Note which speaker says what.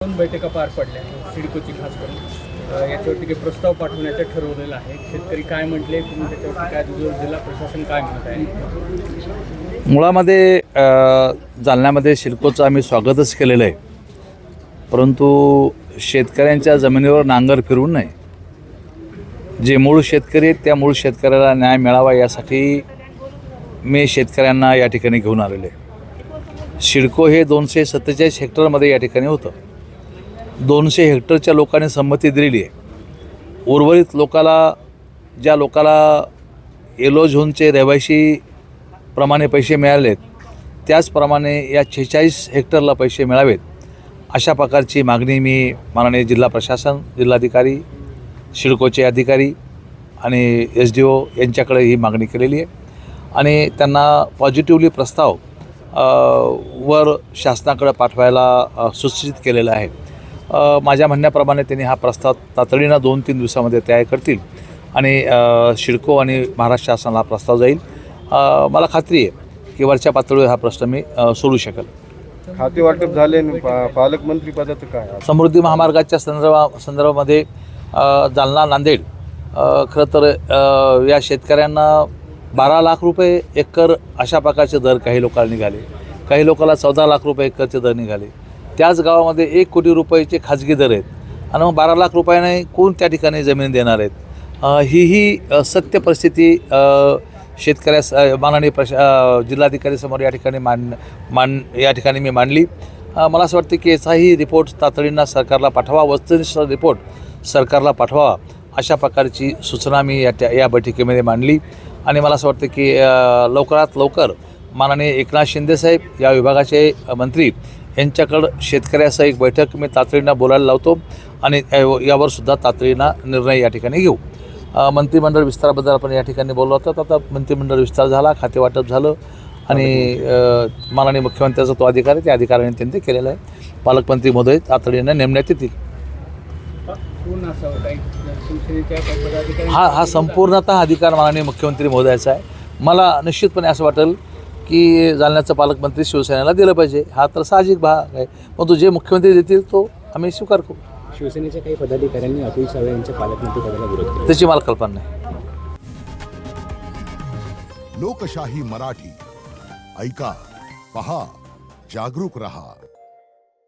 Speaker 1: दोन बैठका पार पडल्या सिडकोची खास करून याच्यावरती काही प्रस्ताव पाठवण्याचं ठरवलेलं आहे. शेतकरी काय म्हटले, तुम्ही त्याच्यावरती काय जिल्हा प्रशासन काय म्हणत आहे?
Speaker 2: मुळामध्ये जालन्यामध्ये सिडकोचं आम्ही स्वागतच केलेलं आहे, परंतु शेतकऱ्यांच्या जमिनीवर नांगर फिरवून नाही. जे मूळ शेतकरी आहेत त्या मूळ शेतकऱ्याला न्याय मिळावा यासाठी मी शेतकऱ्यांना या ठिकाणी घेऊन आलेले आहे. सिडको हे 247 हेक्टरमध्ये या ठिकाणी होतं. 200 हेक्टरच्या लोकांनी संमती दिलेली आहे. उर्वरित ज्या लोकाला येलो झोनचे रहिवाशी प्रमाणे पैसे मिळालेत त्याचप्रमाणे या 46 हेक्टरला पैसे मिळावेत अशा प्रकारची मागणी मी माननीय जिल्हा प्रशासन, जिल्हाधिकारी, सिडकोचे अधिकारी आणि SDO यांच्याकडे ही मागणी केलेली आहे आणि त्यांना पॉझिटिव्हली प्रस्ताव वर शासनाकडे पाठवायला सूचित केलेलं आहे. माझ्या म्हणण्याप्रमाणे त्यांनी हा प्रस्ताव तातडीनं 2-3 दिवसामध्ये तयार करतील आणि सिडको आणि महाराष्ट्र शासनाला प्रस्ताव जाईल. मला खात्री आहे की वरच्या पातळीवर हा प्रश्न मी सोडू शकेल.
Speaker 3: खाते वाटप झाले, पालकमंत्री पदाचं काय?
Speaker 2: समृद्धी महामार्गाच्या संदर्भामध्ये जालना नांदेड खरं तर या शेतकऱ्यांना 12 लाख रुपये एकर अशा प्रकारचे दर काही लोकांना निघाले, काही लोकांना 14 लाख रुपये एकरचे दर निघाले. त्याच गावामध्ये 1 कोटी रुपयाचे खाजगी दर आहेत आणि मग 12 लाख रुपयाने कोण त्या ठिकाणी जमीन देणार आहेत? ही सत्य परिस्थिती शेतकऱ्यास माननीय जिल्हाधिकारीसमोर या ठिकाणी या ठिकाणी मी मांडली. मला असं वाटतं की याचाही रिपोर्ट तातडीनं सरकारला पाठवा, वस्तुनिष्ठ रिपोर्ट सरकारला पाठवा अशा प्रकारची सूचना मी या बैठकीमध्ये मांडली आणि मला असं वाटतं की लवकरात लवकर माननीय एकनाथ शिंदेसाहेब या विभागाचे मंत्री यांच्याकडं शेतकऱ्यासह एक बैठक मी तातडीनं बोलायला लावतो आणि यावरसुद्धा तातडीनं निर्णय या ठिकाणी घेऊ. मंत्रिमंडळ विस्ताराबद्दल आपण या ठिकाणी बोललो होतो. आता मंत्रिमंडळ विस्तार झाला, खाते वाटप झालं आणि माननीय मुख्यमंत्र्याचा तो अधिकार आहे, त्या अधिकाऱ्याने त्यांनी ते केलेलं आहे. पालकमंत्री महोदय तातडीनं नेमण्यात येतील. हा संपूर्णतः अधिकार माननीय मुख्यमंत्री महोदयाचा आहे. मला निश्चितपणे असं वाटेल की जालन्याचं पालकमंत्री शिवसेनेला दिलं पाहिजे. हा तर साहजिक भाग आहे, पण जे मुख्यमंत्री देतील तो आम्ही स्वीकार करू.
Speaker 1: शिवसेनेच्या काही पदाधिकाऱ्यांनी अतुल सावे यांच्या पालकमंत्री पदाला विरोध केला,
Speaker 2: त्याची मला कल्पना नाही.
Speaker 4: लोकशाही मराठी ऐका, पहा, जागरूक रहा.